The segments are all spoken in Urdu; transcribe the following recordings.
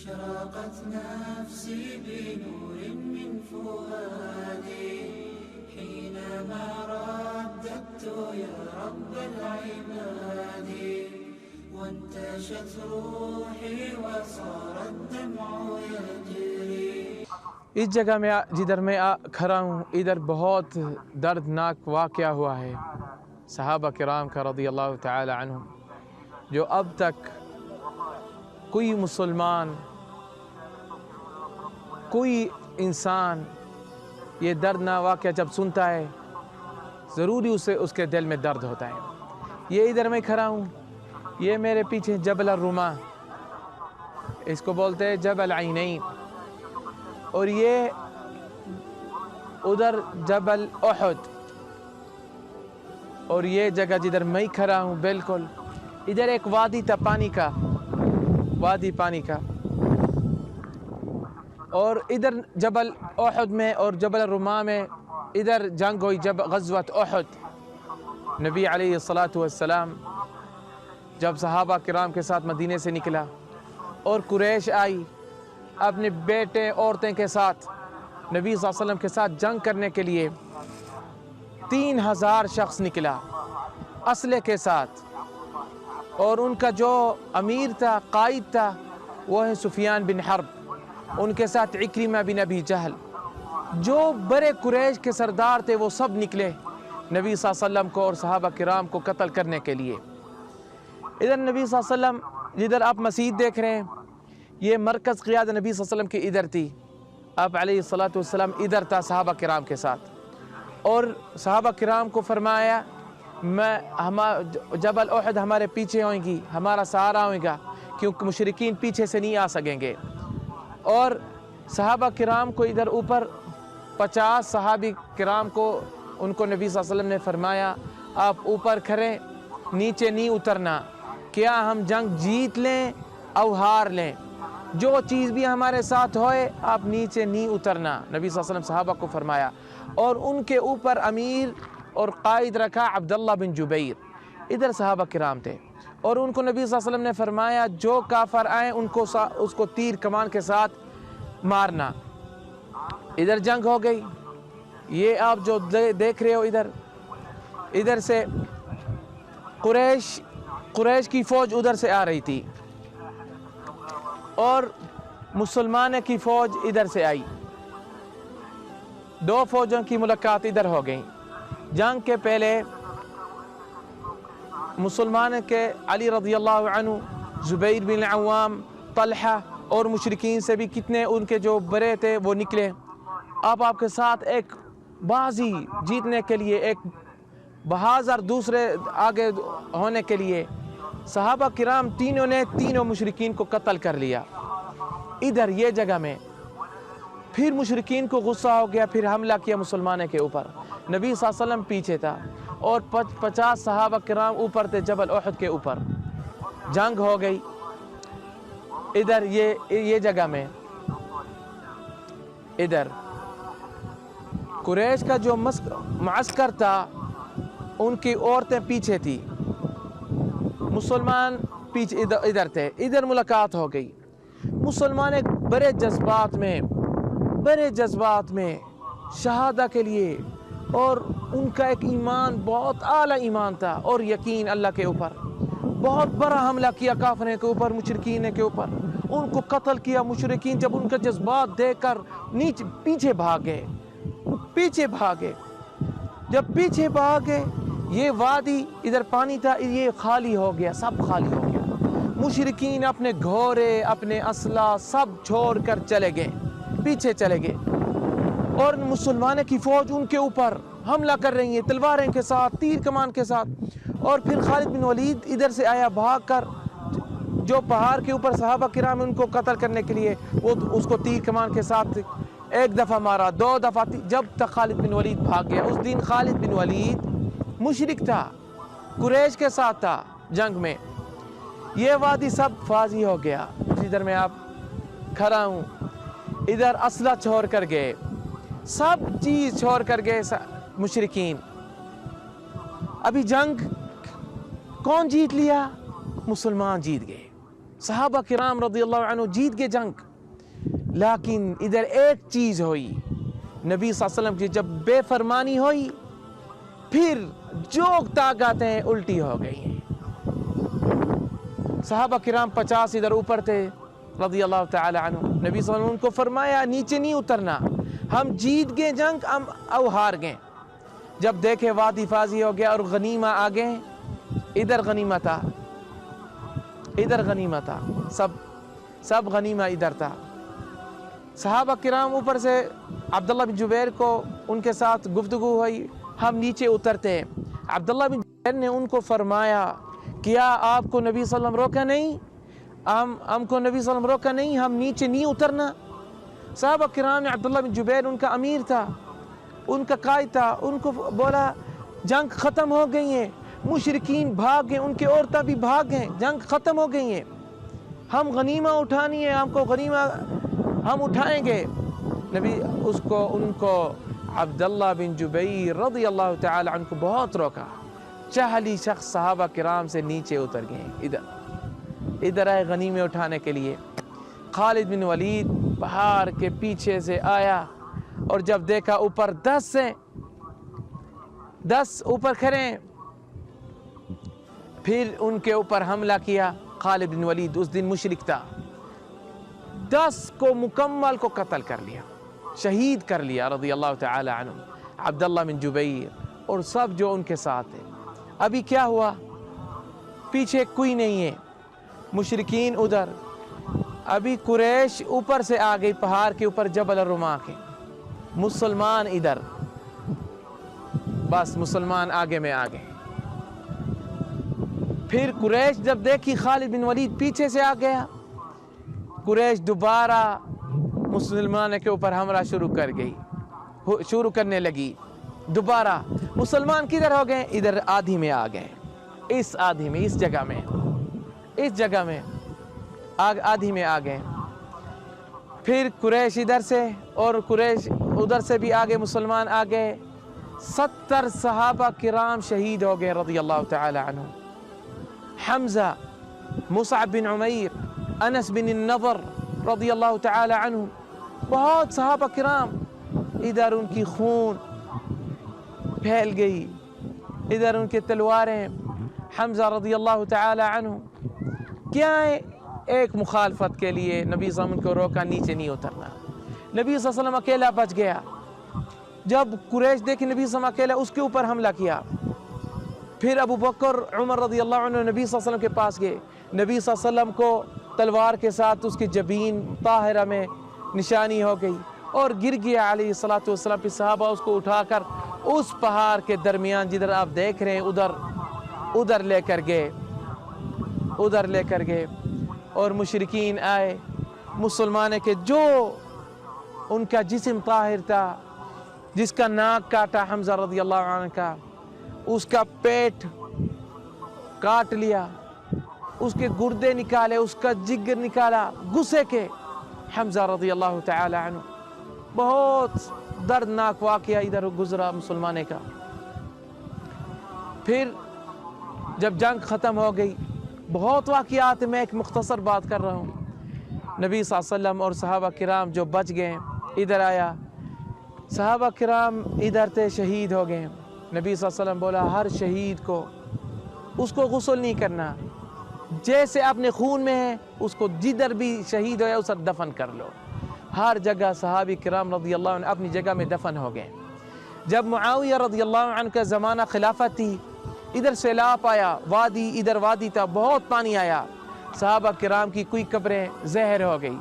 أشرقت نفسي بنور من فؤادي حينما رددت يا رب العباد وانتشت روحي وصار الدمع يجري. اس جگہ میں جدھر میں کھڑا ہوں ادھر بہت دردناک واقعہ ہوا ہے صحابہ کرام کا رضی اللہ تعالی عنہم، جو اب تک کوئی مسلمان، کوئی انسان یہ دردناک واقعہ جب سنتا ہے ضروری اس کے دل میں درد ہوتا ہے. یہ ادھر میں کھڑا ہوں، یہ میرے پیچھے جبل الرما، اس کو بولتے ہیں جبل عینین، اور یہ ادھر جبل احد، اور یہ جگہ جدھر میں کھڑا ہوں بالکل ادھر ایک وادی تھا پانی کا، وادی پانی کا، اور ادھر جبل احد میں اور جبل الرما میں ادھر جنگ ہوئی جب غزوۃ احد. نبی علیہ الصلاۃ والسلام جب صحابہ کرام کے ساتھ مدینے سے نکلا اور قریش آئی اپنے بیٹے عورتیں کے ساتھ نبی صلی اللہ علیہ وسلم کے ساتھ جنگ کرنے کے لیے، 3000 شخص نکلا اسلحے کے ساتھ، اور ان کا جو امیر تھا، قائد تھا، وہ ہے سفیان بن حرب، ان کے ساتھ عکرمہ بن ابی جہل، جو بڑے قریش کے سردار تھے وہ سب نکلے نبی صلی اللہ علیہ وسلم کو اور صحابہ کرام کو قتل کرنے کے لیے. ادھر نبی صلی اللہ علیہ وسلم جدھر آپ مسجد دیکھ رہے ہیں یہ مرکز قیادت نبی صلی اللہ علیہ وسلم کی ادھر تھی، آپ علیہ الصلاۃ والسلام ادھر تھا صحابہ کرام کے ساتھ، اور صحابہ کرام کو فرمایا جبل احد ہمارے پیچھے ہوئیں گی، ہمارا سہارا ہوئے گا، کیونکہ مشرکین پیچھے سے نہیں آ سکیں گے. اور صحابہ کرام کو ادھر اوپر 50 صحابی کرام کو ان کو نبی صلی اللہ علیہ وسلم نے فرمایا آپ اوپر کھڑے، نیچے نہیں اترنا، کیا ہم جنگ جیت لیں او ہار لیں، جو چیز بھی ہمارے ساتھ ہوئے آپ نیچے نہیں اترنا، نبی صلی اللہ علیہ وسلم صحابہ کو فرمایا. اور ان کے اوپر امیر اور قائد رکھا عبداللہ بن جبیر. ادھر صحابہ کرام تھے اور ان کو نبی صلی اللہ علیہ وسلم نے فرمایا جو کافر آئیں ان کو اس کو تیر کمان کے ساتھ مارنا. ادھر جنگ ہو گئی. یہ آپ جو دیکھ رہے ہو ادھر سے قریش کی فوج ادھر سے آ رہی تھی اور مسلمان کی فوج ادھر سے آئی، دو فوجوں کی ملاقات ادھر ہو گئی. جنگ کے پہلے مسلمان کے علی رضی اللہ عنہ، زبیر بن عوام، طلحہ اور مشرکین سے بھی کتنے ان کے جو بڑے تھے وہ نکلے. آپ کے ساتھ ایک بازی جیتنے کے لیے، ایک بہادر دوسرے آگے ہونے کے لیے صحابہ کرام تینوں نے تینوں مشرکین کو قتل کر لیا. ادھر یہ جگہ میں پھر مشرکین کو غصہ ہو گیا، پھر حملہ کیا مسلمانوں کے اوپر. نبی صلی اللہ علیہ وسلم پیچھے تھا اور 50 صحابہ کرام اوپر تھے جبل احد کے اوپر. جنگ ہو گئی. ادھر یہ جگہ میں ادھر قریش کا جو معسکر تھا ان کی عورتیں پیچھے تھی، مسلمان پیچھے ادھر تھے. ادھر ملاقات ہو گئی. مسلمان ایک بڑے جذبات میں شہادہ کے لیے، اور ان کا ایک ایمان بہت اعلیٰ ایمان تھا اور یقین اللہ کے اوپر. بہت بڑا حملہ کیا کافروں کے اوپر، مشرکین کے اوپر، ان کو قتل کیا. مشرکین جب ان کا جذبات دیکھ کر پیچھے بھاگے. جب پیچھے بھاگے یہ وادی ادھر پانی تھا، یہ خالی ہو گیا، سب خالی ہو گیا. مشرکین اپنے گھوڑے، اپنے اسلحہ سب چھوڑ کر پیچھے چلے گئے، اور مسلمانوں کی فوج ان کے اوپر حملہ کر رہی ہے تلواریں کے ساتھ، تیر کمان کے ساتھ. اور پھر خالد بن ولید ادھر سے آیا بھاگ کر، جو پہاڑ کے اوپر صحابہ کرام ان کو قتل کرنے کے لیے، وہ اس کو تیر کمان کے ساتھ ایک دفعہ مارا، 2 دفعہ، جب تک خالد بن ولید بھاگ گیا. اس دن خالد بن ولید مشرک تھا، قریش کے ساتھ تھا جنگ میں. یہ وادی سب فاضی ہو گیا. جدھر میں آپ کھڑا ہوں ادھر اسلحہ چھوڑ کر گئے، سب چیز چھوڑ کر گئے مشرکین. ابھی جنگ کون جیت لیا؟ مسلمان جیت گئے. صحابہ کرام رضی اللہ عنہ جیت گئے جنگ، لیکن ادھر ایک چیز ہوئی، نبی صلی اللہ علیہ وسلم کی جب بے فرمانی ہوئی پھر جو طاقتیں الٹی ہو گئی ہیں۔ صحابہ کرام 50 ادھر اوپر تھے رضی اللہ تعالی عنہ، نبی صلی اللہ علیہ وسلم ان کو فرمایا نیچے نہیں اترنا، ہم جیت گئے جنگ ہم او ہار گئے۔ جب دیکھے وادی فاضی ہو گیا اور غنیمہ آ گئے، ادھر غنیمہ تھا، ادھر غنیمہ تھا، سب غنیمہ ادھر تھا۔ صحابہ کرام اوپر سے عبداللہ بن جبیر کو ان کے ساتھ گفتگو ہوئی، ہم نیچے اترتے ہیں۔ عبداللہ بن جبیر نے ان کو فرمایا کیا آپ کو نبی صلی اللہ علیہ وسلم روکا نہیں؟ ہم کو نبی صلی اللہ علیہ وسلم روکا نہیں، ہم نیچے نہیں اترنا؟ صحابہ کرام نے عبداللہ بن جبیر ان کا امیر تھا، ان کا قائد تھا، ان کو بولا جنگ ختم ہو گئی ہے، مشرکین بھاگ گئے، ان کے عورتیں بھی بھاگ گئے، جنگ ختم ہو گئی ہے، ہم غنیمہ اٹھانی ہے، ہم کو غنیمہ ہم اٹھائیں گے۔ ان کو عبداللہ بن جبیر رضی اللہ تعالی عنہ کو بہت روکا۔ 40 شخص صحابہ کرام سے نیچے اتر گئے، ادھر آئے غنیمے اٹھانے کے لیے۔ خالد بن ولید پہاڑ کے پیچھے سے آیا اور جب دیکھا اوپر 10 اوپر کھڑے ہیں، پھر ان کے اوپر حملہ کیا۔ خالد بن ولید اس دن مشرک تھا، 10 کو مکمل کو قتل کر لیا، شہید کر لیا رضی اللہ تعالی عنہ، عبداللہ بن جبیر اور سب جو ان کے ساتھ ہیں۔ ابھی کیا ہوا؟ پیچھے کوئی نہیں ہے، مشرکین ادھر، ابھی قریش اوپر سے آ گئی پہاڑ کے اوپر جبل الرما کے، مسلمان ادھر، بس مسلمان آگے میں آگے۔ پھر قریش جب دیکھی خالد بن ولید پیچھے سے آ گیا، قریش دوبارہ مسلمان کے اوپر حملہ شروع کرنے لگی۔ دوبارہ مسلمان کدھر ہو گئے؟ ادھر آدھی میں آ گئے، اس جگہ میں آدھی میں آ گئے۔ پھر قریش ادھر سے اور قریش ادھر سے بھی آگے، مسلمان آگے۔ 70 صحابہ کرام شہید ہو گئے رضی اللہ تعالی عنہ، حمزہ، مصعب بن عمیر، انس بن النضر رضی اللہ تعالی عنہ، بہت صحابہ کرام، ادھر ان کی خون پھیل گئی، ادھر ان کی تلواریں۔ حمزہ رضی اللہ تعالی عنہ کیا ہے؟ ایک مخالفت کے لیے نبی صلی اللہ علیہ وسلم کو روکا نیچے نہیں اترنا، نبی صلی اللہ علیہ وسلم اکیلا بچ گیا۔ جب قریش دیکھی نبی صلی اللہ علیہ وسلم اکیلا، اس کے اوپر حملہ کیا۔ پھر ابو بکر عمر رضی اللہ عنہ نبی صلی اللہ علیہ وسلم کے پاس گئے، نبی صلی اللہ علیہ وسلم کو تلوار کے ساتھ اس کی جبین طاہرہ میں نشانی ہو گئی اور گر گیا علیہ الصلوۃ والسلام۔ پھر صحابہ اس کو اٹھا کر اس پہاڑ کے درمیان جدھر آپ دیکھ رہے ہیں ادھر لے کر گئے اور مشرکین آئے، مسلمان کے جو ان کا جسم طاہر تھا، جس کا ناک کاٹا حمزہ رضی اللہ عنہ کا، اس کا پیٹ کاٹ لیا، اس کے گردے نکالے، اس کا جگر نکالا غصے کے، حمزہ رضی اللہ تعالی عنہ۔ بہت دردناک واقعہ ادھر گزرا مسلمانے کا۔ پھر جب جنگ ختم ہو گئی، بہت واقعات، میں ایک مختصر بات کر رہا ہوں۔ نبی صلی اللہ علیہ وسلم اور صحابہ کرام جو بچ گئے ادھر آیا، صحابہ کرام ادھر تھے، شہید ہو گئے۔ نبی صلی اللہ علیہ وسلم بولا ہر شہید کو اس کو غسل نہیں کرنا، جیسے اپنے خون میں ہے اس کو جدھر بھی شہید ہویا اسے دفن کر لو۔ ہر جگہ صحابی کرام رضی اللہ عنہ اپنی جگہ میں دفن ہو گئے۔ جب معاویہ رضی اللہ عنہ کا زمانہ خلافت تھی، ادھر سیلاب آیا، ادھر وادی تھا، بہت پانی آیا، صحابہ کرام کی کوئی قبریں زہر ہو گئی۔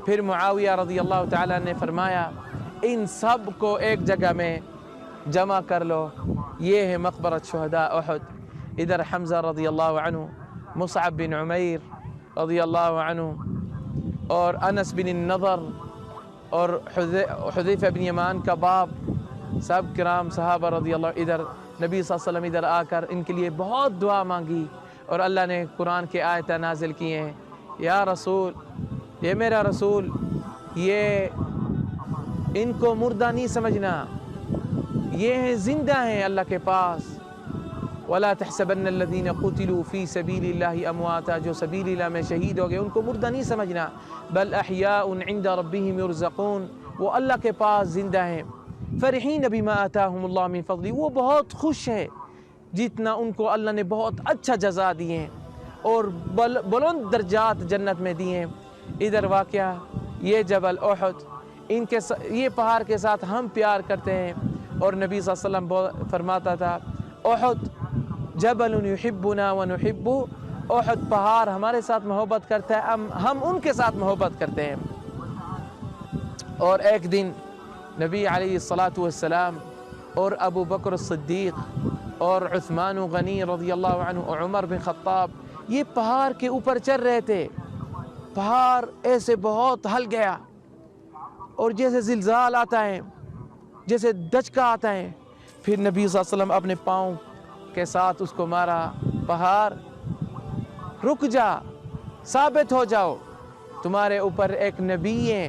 پھر معاویہ رضی اللہ تعالیٰ نے فرمایا ان سب کو ایک جگہ میں جمع کر لو، یہ ہے مقبرۃ شہداء احد۔ ادھر حمزہ رضی اللہ عنہ، مصعب بن عمیر رضی اللہ عنہ اور انس بن النضر اور حذیفہ بن یمان کا باپ، سب کرام صحابہ رضی اللہ، ادھر نبی صلی اللہ علیہ وسلم ادھر آ کر ان کے لیے بہت دعا مانگی اور اللہ نے قرآن کے آیتیں نازل کی ہیں، یا رسول، یہ میرا رسول، یہ ان کو مردہ نہیں سمجھنا، یہ ہیں زندہ ہیں اللہ کے پاس، ولا تحسبن الذين قتلوا في سبيل الله امواتا، جو سبیل اللہ میں شہید ہو گئے ان کو مردہ نہیں سمجھنا، بل احیاء عند ربهم يرزقون، وہ اللہ کے پاس زندہ ہیں، فرحین بما آتاهم اللہ من فضل، وہ بہت خوش ہے جتنا ان کو اللہ نے بہت اچھا جزا دیے ہیں اور بلند درجات جنت میں دیے ہیں۔ ادھر واقعہ یہ جبل احد، یہ پہاڑ کے ساتھ ہم پیار کرتے ہیں، اور نبی صلی اللہ علیہ وسلم فرماتا تھا احد جبل یحبنا ونحب، احد پہاڑ ہمارے ساتھ محبت کرتا ہے، ہم ان کے ساتھ محبت کرتے ہیں۔ اور ایک دن نبی علیہ الصلاۃ والسلام اور ابو بکر الصدیق اور عثمان غنی رضی اللہ عنہ اور عمر بن خطاب یہ پہاڑ کے اوپر چل رہے تھے، پہاڑ ایسے بہت ہل گیا، اور جیسے زلزال آتا ہے، جیسے دھچکا آتا ہے، پھر نبی صلی اللہ علیہ وسلم اپنے پاؤں کے ساتھ اس کو مارا، پہاڑ رک جا، ثابت ہو جاؤ، تمہارے اوپر ایک نبی ہے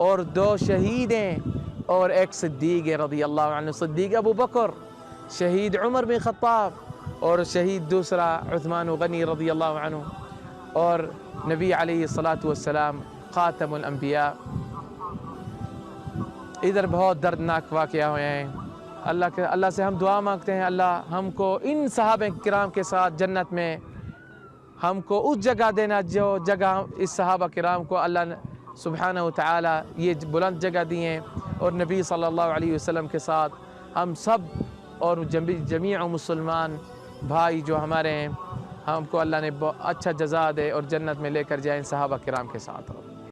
اور 2 شہید ہیں اور ایک صدیق ہے رضی اللہ عنہ، صدیق ابو بکر، شہید عمر بن خطاب، اور شہید دوسرا عثمان غنی رضی اللہ عنہ، اور نبی علیہ الصلاۃ والسلام خاتم الانبیاء۔ ادھر بہت دردناک واقعہ ہوئے ہیں، اللہ سے ہم دعا مانگتے ہیں اللہ ہم کو ان صحابہ کرام کے ساتھ جنت میں ہم کو اس جگہ دینا جو جگہ اس صحابہ کرام کو اللہ سبحانہ و تعالی یہ بلند جگہ دی ہیں، اور نبی صلی اللہ علیہ وسلم کے ساتھ ہم سب اور جمیع مسلمان بھائی جو ہمارے ہیں، ہم کو اللہ نے اچھا جزا دے اور جنت میں لے کر جائیں صحابہ کرام کے ساتھ۔